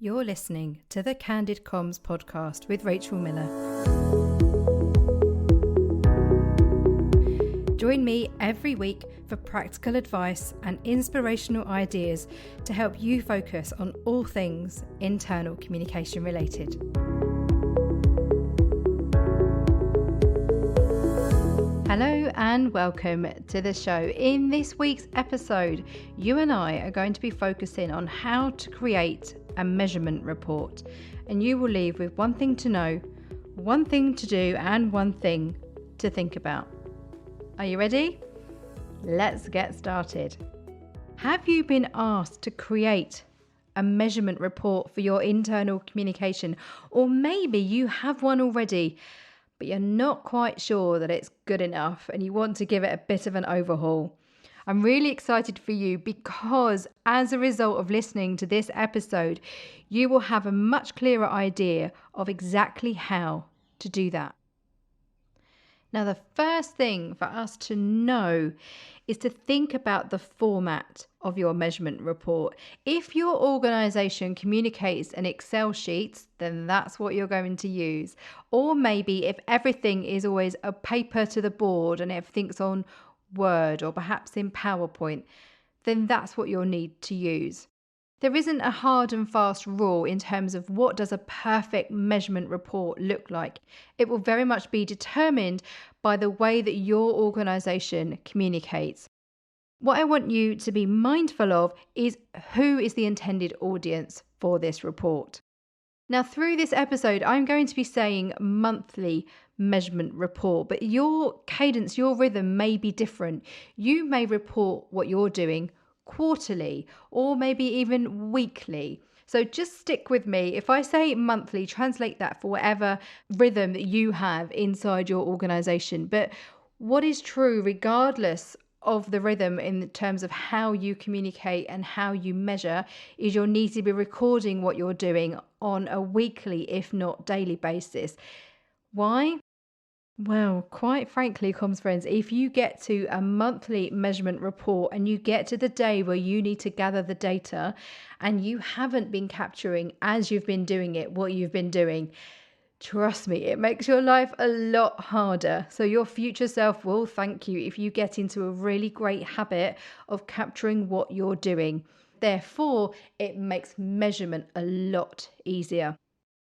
You're listening to the Candid Comms podcast with Rachel Miller. Join me every week for practical advice and inspirational ideas to help you focus on all things internal communication related. Hello and welcome to the show. In this week's episode, you and I are going to be focusing on how to create a measurement report, and you will leave with one thing to know, one thing to do, and one thing to think about. Are you ready? Let's get started. Have you been asked to create a measurement report for your internal communication? Or maybe you have one already, but you're not quite sure that it's good enough and you want to give it a bit of an overhaul. I'm really excited for you because as a result of listening to this episode, you will have a much clearer idea of exactly how to do that. Now, the first thing for us to know is to think about the format of your measurement report. If your organization communicates an Excel sheet, then that's what you're going to use. Or maybe if everything is always a paper to the board and everything's on Word or perhaps in PowerPoint, then that's what you'll need to use. There isn't a hard and fast rule in terms of what does a perfect measurement report look like. It will very much be determined by the way that your organization communicates. What I want you to be mindful of is who is the intended audience for this report. Now, through this episode, I'm going to be saying monthly measurement report, but your cadence, your rhythm may be different. You may report what you're doing quarterly or maybe even weekly. So just stick with me. If I say monthly, translate that for whatever rhythm that you have inside your organization. But what is true, regardless of the rhythm in terms of how you communicate and how you measure, is you'll need to be recording what you're doing on a weekly, if not daily basis. Why? Well, quite frankly, comms friends, if you get to a monthly measurement report and you get to the day where you need to gather the data and you haven't been capturing as you've been doing it, what you've been doing, trust me, it makes your life a lot harder. So your future self will thank you if you get into a really great habit of capturing what you're doing. Therefore, it makes measurement a lot easier.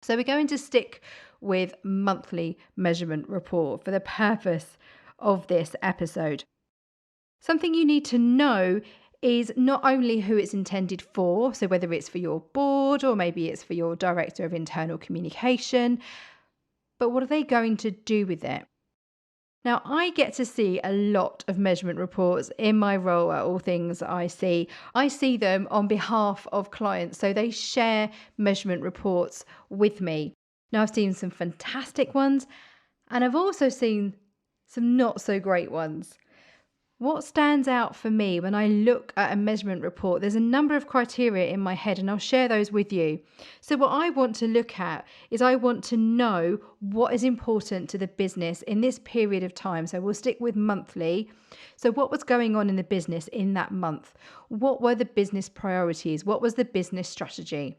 So we're going to stick with monthly measurement report for the purpose of this episode. Something you need to know is not only who it's intended for, so whether it's for your board or maybe it's for your director of internal communication, but what are they going to do with it? Now, I get to see a lot of measurement reports in my role at All Things IC. I see them on behalf of clients, so they share measurement reports with me. Now, I've seen some fantastic ones, and I've also seen some not so great ones. What stands out for me when I look at a measurement report, there's a number of criteria in my head and I'll share those with you. So what I want to look at is I want to know what is important to the business in this period of time. So we'll stick with monthly. So what was going on in the business in that month? What were the business priorities? What was the business strategy?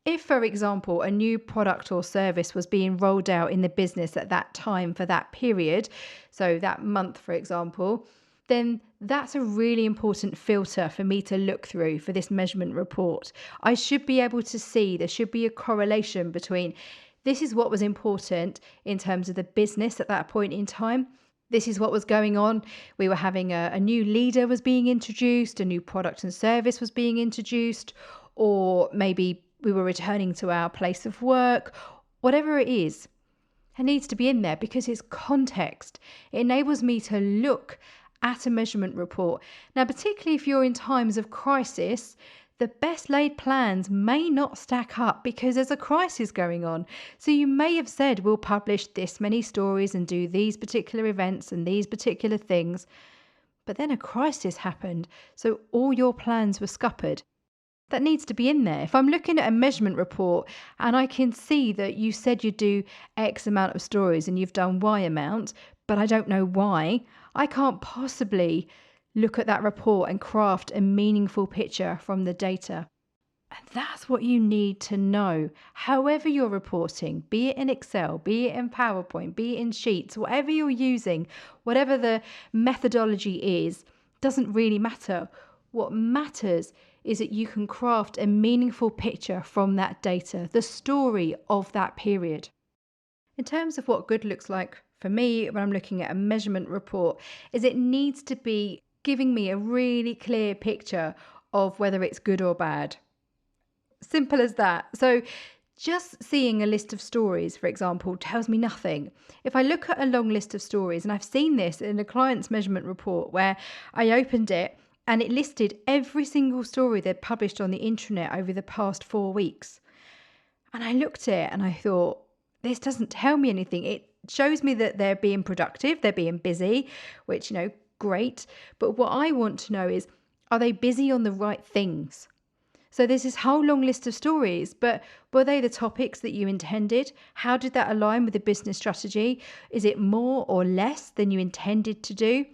If, for example, a new product or service was being rolled out in the business at that time for that period, so that month, for example, then that's a really important filter for me to look through for this measurement report. I should be able to see there should be a correlation between this is what was important in terms of the business at that point in time. This is what was going on. We were having a new leader was being introduced, a new product and service was being introduced, or maybe we were returning to our place of work. Whatever it is, it needs to be in there because it's context. It enables me to look at a measurement report. Now, particularly if you're in times of crisis, the best laid plans may not stack up because there's a crisis going on. So you may have said, we'll publish this many stories and do these particular events and these particular things. But then a crisis happened. So all your plans were scuppered. That needs to be in there. If I'm looking at a measurement report and I can see that you said you do X amount of stories and you've done Y amount, but I don't know why, I can't possibly look at that report and craft a meaningful picture from the data. And that's what you need to know. However you're reporting, be it in Excel, be it in PowerPoint, be it in Sheets, whatever you're using, whatever the methodology is, doesn't really matter. What matters is that you can craft a meaningful picture from that data, the story of that period. In terms of what good looks like for me when I'm looking at a measurement report, is it needs to be giving me a really clear picture of whether it's good or bad. Simple as that. So just seeing a list of stories, for example, tells me nothing. If I look at a long list of stories, and I've seen this in a client's measurement report where I opened it and it listed every single story they'd published on the intranet over the past 4 weeks. And I looked at it and I thought, this doesn't tell me anything. It shows me that they're being productive, they're being busy, which, great. But what I want to know is, are they busy on the right things? So there's this whole long list of stories, but were they the topics that you intended? How did that align with the business strategy? Is it more or less than you intended to do?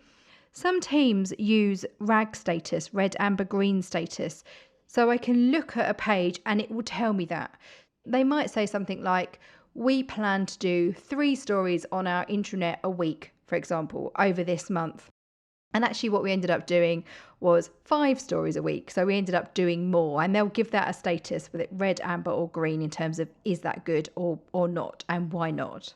Some teams use RAG status, red, amber, green status. So I can look at a page and it will tell me that. They might say something like, we plan to do 3 stories on our intranet a week, for example, over this month. And actually what we ended up doing was 5 stories a week. So we ended up doing more, and they'll give that a status with it red, amber or green in terms of is that good or not, and why not.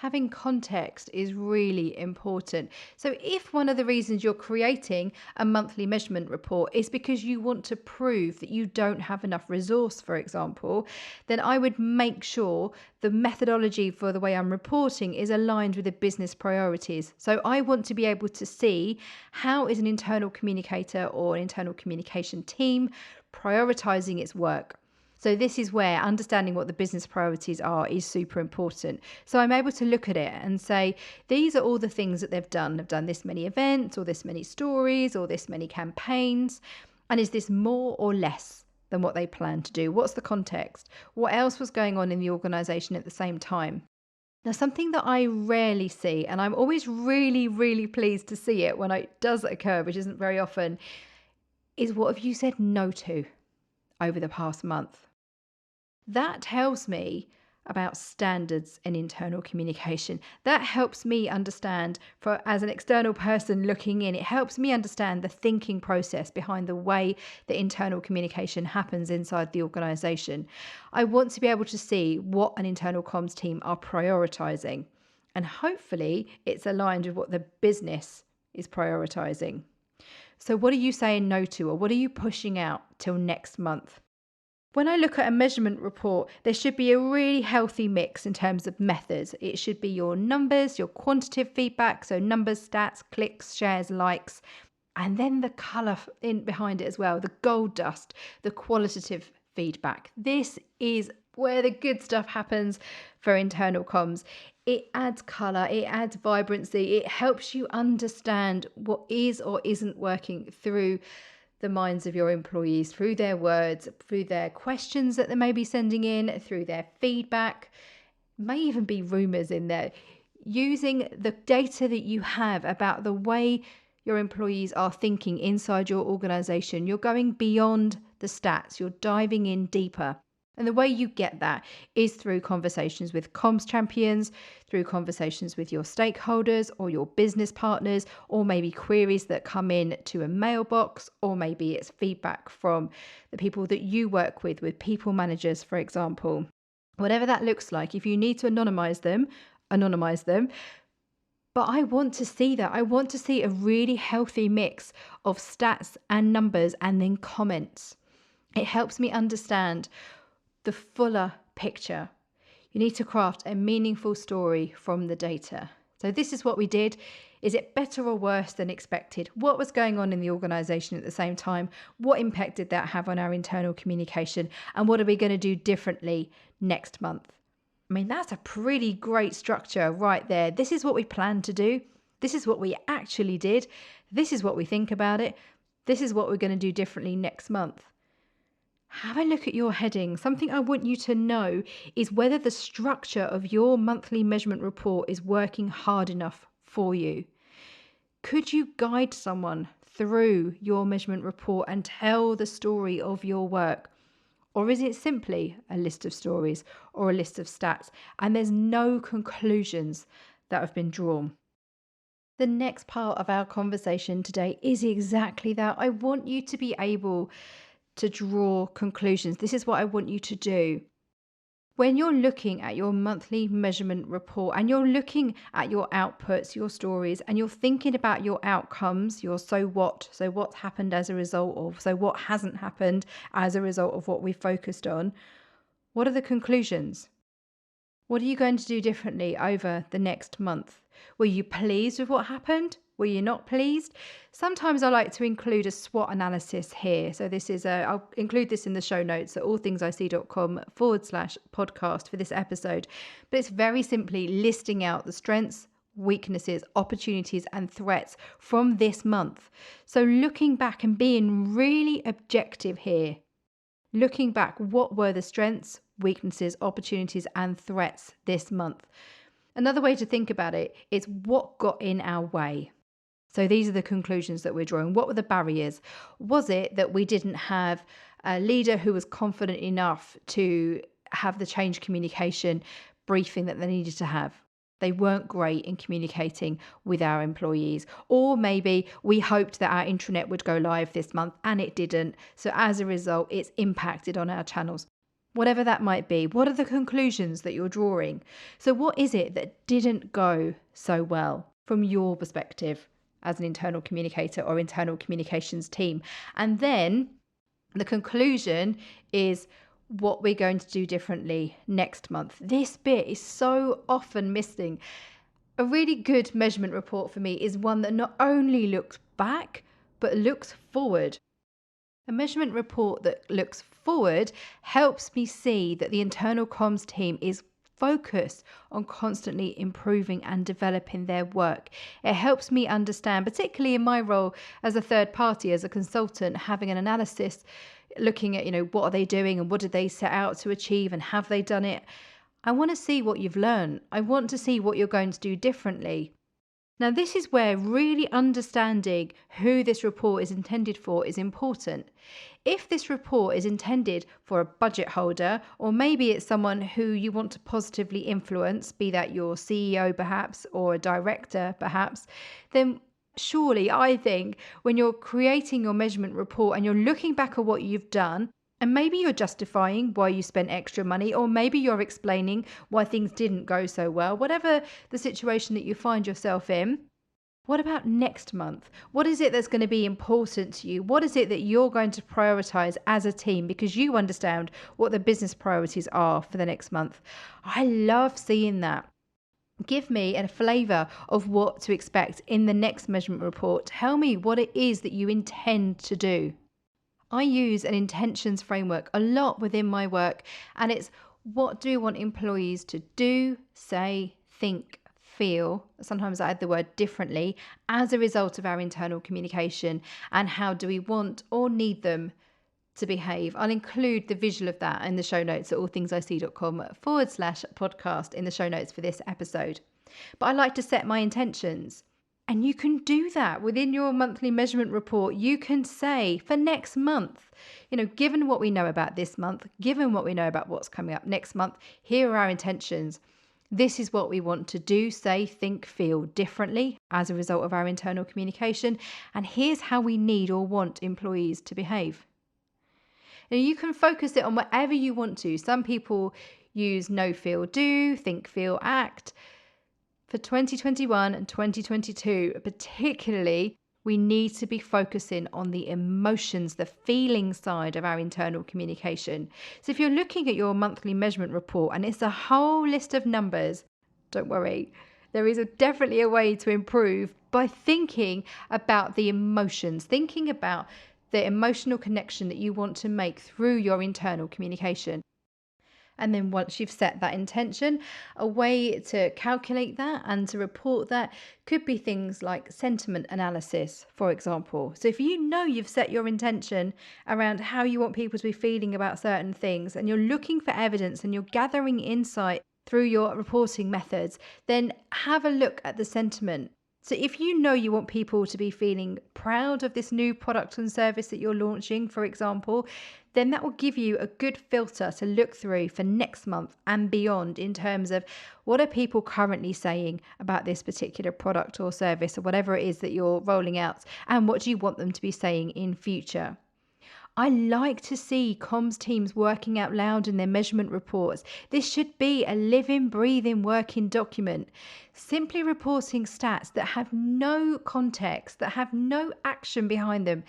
Having context is really important. So if one of the reasons you're creating a monthly measurement report is because you want to prove that you don't have enough resource, for example, then I would make sure the methodology for the way I'm reporting is aligned with the business priorities. So I want to be able to see how is an internal communicator or an internal communication team prioritizing its work. So this is where understanding what the business priorities are is super important. So I'm able to look at it and say, these are all the things that they've done. They've done this many events or this many stories or this many campaigns. And is this more or less than what they plan to do? What's the context? What else was going on in the organization at the same time? Now, something that I rarely see, and I'm always really, really pleased to see it when it does occur, which isn't very often, is what have you said no to over the past month? That tells me about standards and internal communication. That helps me understand, as an external person looking in, it helps me understand the thinking process behind the way that internal communication happens inside the organization. I want to be able to see what an internal comms team are prioritizing, and hopefully it's aligned with what the business is prioritizing. So what are you saying no to, or what are you pushing out till next month? When I look at a measurement report, there should be a really healthy mix in terms of methods. It should be your numbers, your quantitative feedback, so numbers, stats, clicks, shares, likes, and then the colour in behind it as well, the gold dust, the qualitative feedback. This is where the good stuff happens for internal comms. It adds colour, it adds vibrancy, it helps you understand what is or isn't working through the minds of your employees, through their words, through their questions that they may be sending in, through their feedback, may even be rumours in there. Using the data that you have about the way your employees are thinking inside your organisation, you're going beyond the stats, you're diving in deeper. And the way you get that is through conversations with comms champions, through conversations with your stakeholders or your business partners, or maybe queries that come in to a mailbox, or maybe it's feedback from the people that you work with people managers, for example. Whatever that looks like, if you need to anonymize them. But I want to see that. I want to see a really healthy mix of stats and numbers and then comments. It helps me understand the fuller picture. You need to craft a meaningful story from the data. So this is what we did. Is it better or worse than expected? What was going on in the organisation at the same time? What impact did that have on our internal communication? And what are we going to do differently next month? I mean, that's a pretty great structure right there. This is what we planned to do. This is what we actually did. This is what we think about it. This is what we're going to do differently next month. Have a look at your heading. Something I want you to know is whether the structure of your monthly measurement report is working hard enough for you. Could you guide someone through your measurement report and tell the story of your work? Or is it simply a list of stories or a list of stats and there's no conclusions that have been drawn? The next part of our conversation today is exactly that. I want you to be able to draw conclusions. This is what I want you to do. When you're looking at your monthly measurement report and you're looking at your outputs, your stories, and you're thinking about your outcomes, your so what happened as a result of, so what hasn't happened as a result of what we focused on, what are the conclusions? What are you going to do differently over the next month? Were you pleased with what happened? Were you not pleased? Sometimes I like to include a SWOT analysis here. So I'll include this in the show notes at allthingsic.com/podcast for this episode. But it's very simply listing out the strengths, weaknesses, opportunities, and threats from this month. So looking back and being really objective here. Looking back, what were the strengths, weaknesses, opportunities, and threats this month? Another way to think about it is what got in our way. So these are the conclusions that we're drawing. What were the barriers? Was it that we didn't have a leader who was confident enough to have the change communication briefing that they needed to have? They weren't great in communicating with our employees. Or maybe we hoped that our intranet would go live this month and it didn't. So as a result, it's impacted on our channels. Whatever that might be, what are the conclusions that you're drawing? So what is it that didn't go so well from your perspective as an internal communicator or internal communications team? And then the conclusion is what we're going to do differently next month. This bit is so often missing. A really good measurement report for me is one that not only looks back, but looks forward. A measurement report that looks forward helps me see that the internal comms team is focused on constantly improving and developing their work. It helps me understand, particularly in my role as a third party, as a consultant, having an analysis, looking at, what are they doing and what did they set out to achieve and have they done it? I want to see what you've learned. I want to see what you're going to do differently. Now, this is where really understanding who this report is intended for is important. If this report is intended for a budget holder, or maybe it's someone who you want to positively influence, be that your CEO perhaps, or a director perhaps, then surely I think when you're creating your measurement report and you're looking back at what you've done, and maybe you're justifying why you spent extra money, or maybe you're explaining why things didn't go so well, whatever the situation that you find yourself in. What about next month? What is it that's going to be important to you? What is it that you're going to prioritize as a team because you understand what the business priorities are for the next month? I love seeing that. Give me a flavor of what to expect in the next measurement report. Tell me what it is that you intend to do. I use an intentions framework a lot within my work, and it's what do we want employees to do, say, think, feel, sometimes I add the word differently, as a result of our internal communication, and how do we want or need them to behave. I'll include the visual of that in the show notes at allthingsic.com/podcast in the show notes for this episode. But I like to set my intentions. And you can do that within your monthly measurement report. You can say for next month, given what we know about this month, given what we know about what's coming up next month, here are our intentions. This is what we want to do, say, think, feel differently as a result of our internal communication. And here's how we need or want employees to behave. Now, you can focus it on whatever you want to. Some people use know, feel, do, think, feel, act. For 2021 and 2022, particularly, we need to be focusing on the emotions, the feeling side of our internal communication. So if you're looking at your monthly measurement report and it's a whole list of numbers, don't worry. There is definitely a way to improve by thinking about the emotions, thinking about the emotional connection that you want to make through your internal communication. And then once you've set that intention, a way to calculate that and to report that could be things like sentiment analysis, for example. So if you've set your intention around how you want people to be feeling about certain things, and you're looking for evidence and you're gathering insight through your reporting methods, then have a look at the sentiment. So if you know you want people to be feeling proud of this new product and service that you're launching, for example, then that will give you a good filter to look through for next month and beyond in terms of what are people currently saying about this particular product or service or whatever it is that you're rolling out, and what do you want them to be saying in future. I like to see comms teams working out loud in their measurement reports. This should be a living, breathing, working document. Simply reporting stats that have no context, that have no action behind them,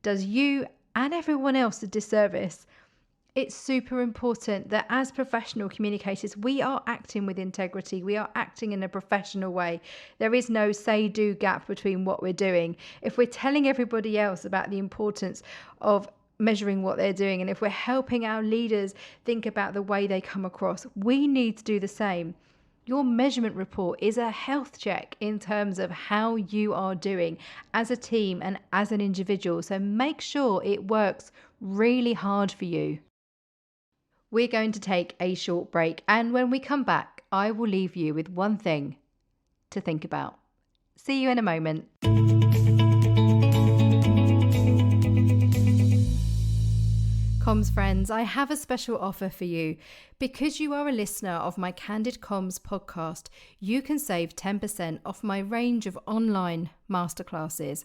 does you and everyone else a disservice. It's super important that as professional communicators, we are acting with integrity. We are acting in a professional way. There is no say-do gap between what we're doing. If we're telling everybody else about the importance of measuring what they're doing, and if we're helping our leaders think about the way they come across, we need to do the same. Your measurement report is a health check in terms of how you are doing as a team and as an individual. So make sure it works really hard for you. We're going to take a short break, and when we come back, I will leave you with one thing to think about. See you in a moment. Comms friends, I have a special offer for you. Because you are a listener of my Candid Comms podcast, you can save 10% off my range of online masterclasses.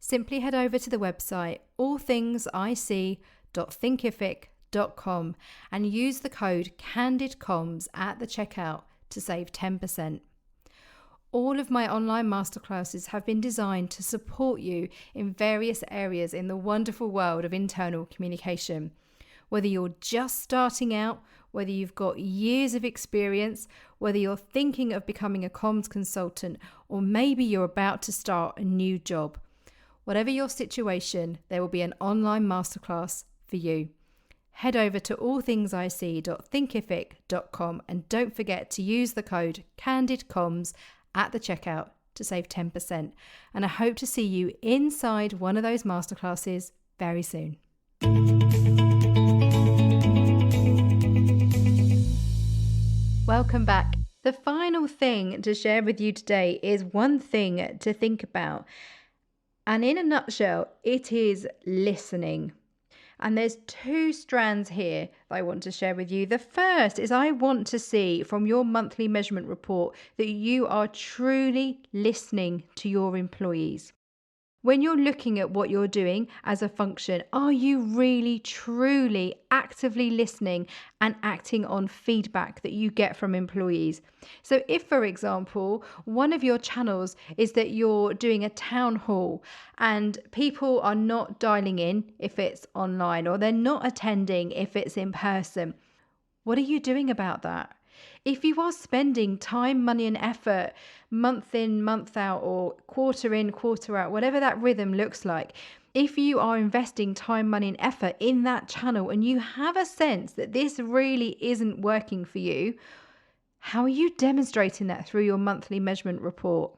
Simply head over to the website allthingsic.thinkific.com and use the code CandidComms at the checkout to save 10%. All of my online masterclasses have been designed to support you in various areas in the wonderful world of internal communication. Whether you're just starting out, whether you've got years of experience, whether you're thinking of becoming a comms consultant, or maybe you're about to start a new job. Whatever your situation, there will be an online masterclass for you. Head over to allthingsic.thinkific.com and don't forget to use the code CandidComms at the checkout to save 10%. And I hope to see you inside one of those masterclasses very soon. Welcome back. The final thing to share with you today is one thing to think about. And in a nutshell, it is listening. And there's two strands here that I want to share with you. The first is I want to see from your monthly measurement report that you are truly listening to your employees. When you're looking at what you're doing as a function, are you really, truly, actively listening and acting on feedback that you get from employees? So if, for example, one of your channels is that you're doing a town hall and people are not dialing in if it's online, or they're not attending if it's in person, what are you doing about that? If you are spending time, money and effort month in, month out, or quarter in, quarter out, whatever that rhythm looks like, if you are investing time, money and effort in that channel and you have a sense that this really isn't working for you, how are you demonstrating that through your monthly measurement report?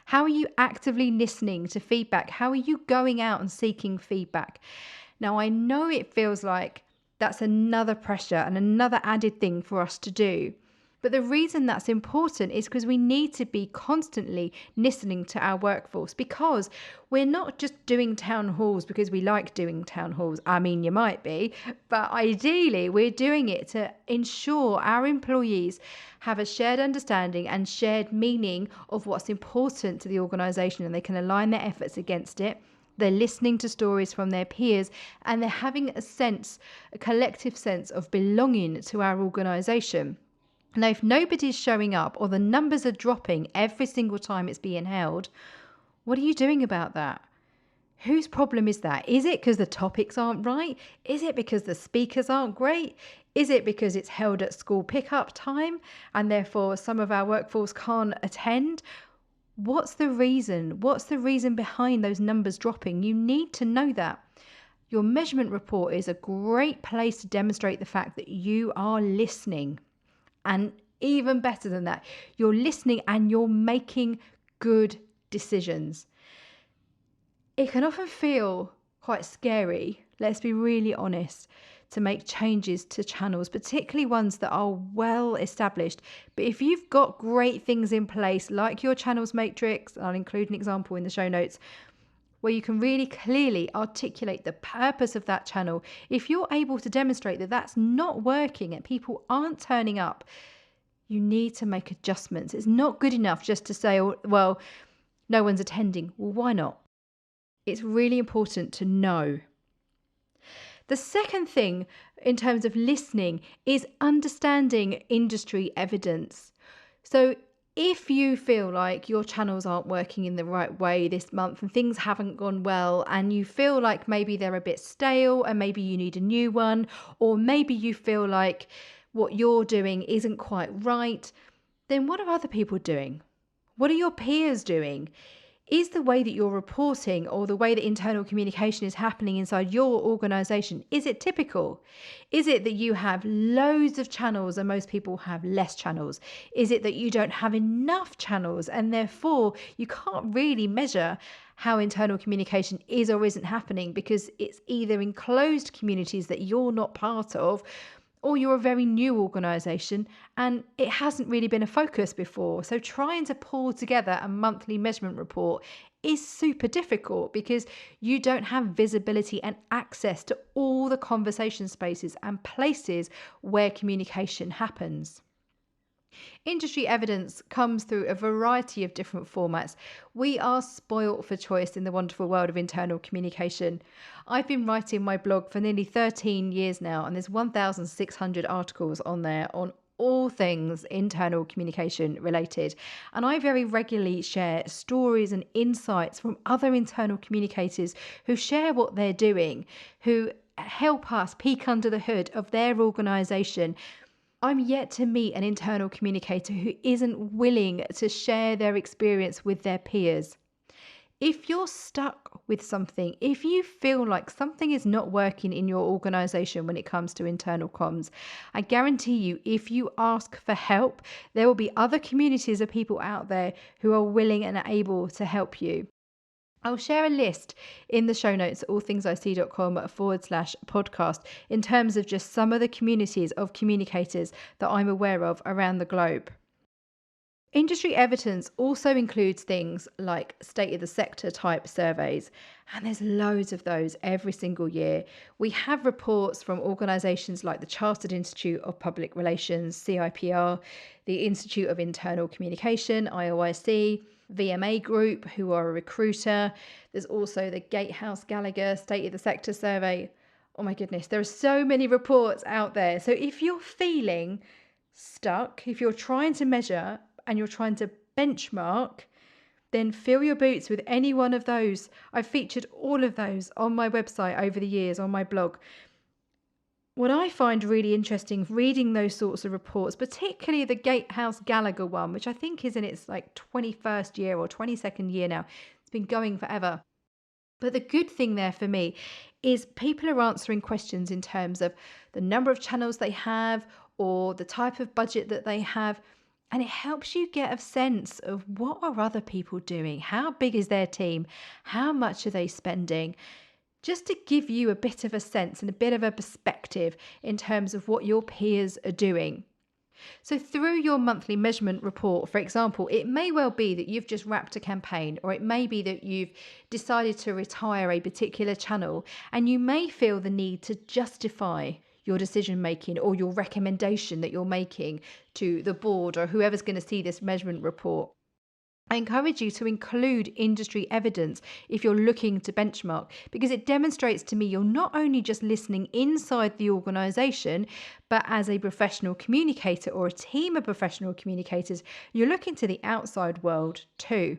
How are you actively listening to feedback? How are you going out and seeking feedback? Now, I know it feels like that's another pressure and another added thing for us to do. But the reason that's important is because we need to be constantly listening to our workforce, because we're not just doing town halls because we like doing town halls. I mean, you might be, but ideally we're doing it to ensure our employees have a shared understanding and shared meaning of what's important to the organisation, and they can align their efforts against it. They're listening to stories from their peers, and they're having a collective sense of belonging to our organisation. Now, if nobody's showing up or the numbers are dropping every single time it's being held, what are you doing about that? Whose problem is that? Is it because the topics aren't right? Is it because the speakers aren't great? Is it because it's held at school pickup time and therefore some of our workforce can't attend? What's the reason? What's the reason behind those numbers dropping? You need to know that. Your measurement report is a great place to demonstrate the fact that you are listening. And even better than that, you're listening and you're making good decisions. It can often feel quite scary, let's be really honest, to make changes to channels, particularly ones that are well established. But if you've got great things in place, like your channels matrix, I'll include an example in the show notes, where you can really clearly articulate the purpose of that channel. If you're able to demonstrate that that's not working and people aren't turning up, you need to make adjustments. It's not good enough just to say, oh, well, no one's attending. Well, why not? It's really important to know. The second thing in terms of listening is understanding industry evidence. So if you feel like your channels aren't working in the right way this month and things haven't gone well, and you feel like maybe they're a bit stale and maybe you need a new one, or maybe you feel like what you're doing isn't quite right, then what are other people doing? What are your peers doing? Is the way that you're reporting or the way that internal communication is happening inside your organization, is it typical? Is it that you have loads of channels and most people have less channels? Is it that you don't have enough channels and therefore you can't really measure how internal communication is or isn't happening because it's either in closed communities that you're not part of, or you're a very new organisation and it hasn't really been a focus before. So trying to pull together a monthly measurement report is super difficult because you don't have visibility and access to all the conversation spaces and places where communication happens. Industry evidence comes through a variety of different formats. We are spoilt for choice in the wonderful world of internal communication. I've been writing my blog for nearly 13 years now, and there's 1,600 articles on there on all things internal communication related. And I very regularly share stories and insights from other internal communicators who share what they're doing, who help us peek under the hood of their organisation. I'm yet to meet an internal communicator who isn't willing to share their experience with their peers. If you're stuck with something, if you feel like something is not working in your organisation when it comes to internal comms, I guarantee you, if you ask for help, there will be other communities of people out there who are willing and able to help you. I'll share a list in the show notes at allthingsic.com/podcast in terms of just some of the communities of communicators that I'm aware of around the globe. Industry evidence also includes things like state of the sector type surveys, and there's loads of those every single year. We have reports from organisations like the Chartered Institute of Public Relations, CIPR, the Institute of Internal Communication, IOIC, VMA Group, who are a recruiter. There's also the Gatehouse Gallagher State of the Sector Survey. Oh my goodness, there are so many reports out there. So if you're feeling stuck, if you're trying to measure and you're trying to benchmark, then fill your boots with any one of those. I've featured all of those on my website over the years, on my blog. What I find really interesting reading those sorts of reports, particularly the Gatehouse Gallagher one, which I think is in its like 21st year or 22nd year now. It's been going forever. But the good thing there for me is people are answering questions in terms of the number of channels they have or the type of budget that they have. And it helps you get a sense of what are other people doing? How big is their team? How much are they spending? Just to give you a bit of a sense and a bit of a perspective in terms of what your peers are doing. So through your monthly measurement report, for example, it may well be that you've just wrapped a campaign, or it may be that you've decided to retire a particular channel, and you may feel the need to justify your decision making or your recommendation that you're making to the board or whoever's going to see this measurement report. I encourage you to include industry evidence if you're looking to benchmark, because it demonstrates to me you're not only just listening inside the organisation, but as a professional communicator or a team of professional communicators, you're looking to the outside world too.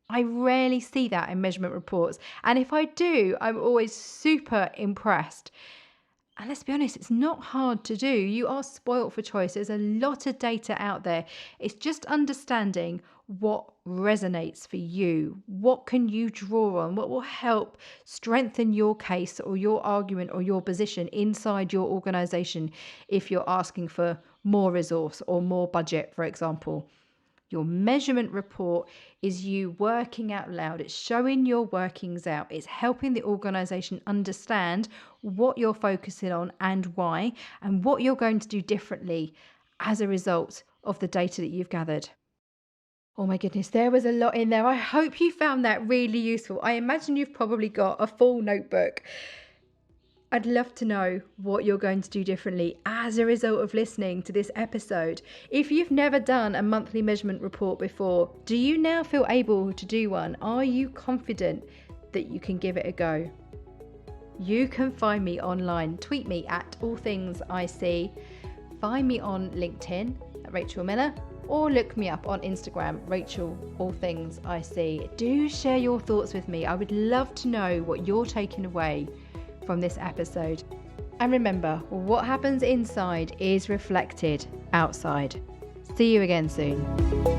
I rarely see that in measurement reports, and if I do, I'm always super impressed. And let's be honest, it's not hard to do. You are spoilt for choice. There's a lot of data out there. It's just understanding what resonates for you. What can you draw on? What will help strengthen your case or your argument or your position inside your organisation if you're asking for more resource or more budget, for example. Your measurement report is you working out loud. It's showing your workings out. It's helping the organization understand what you're focusing on and why, and what you're going to do differently as a result of the data that you've gathered. Oh my goodness, there was a lot in there. I hope you found that really useful. I imagine you've probably got a full notebook. I'd love to know what you're going to do differently as a result of listening to this episode. If you've never done a monthly measurement report before, do you now feel able to do one? Are you confident that you can give it a go? You can find me online. Tweet me at allthingsic. Find me on LinkedIn at Rachel Miller, or look me up on Instagram, Rachel allthingsic. Do share your thoughts with me. I would love to know what you're taking away from this episode. And remember, what happens inside is reflected outside. See you again soon.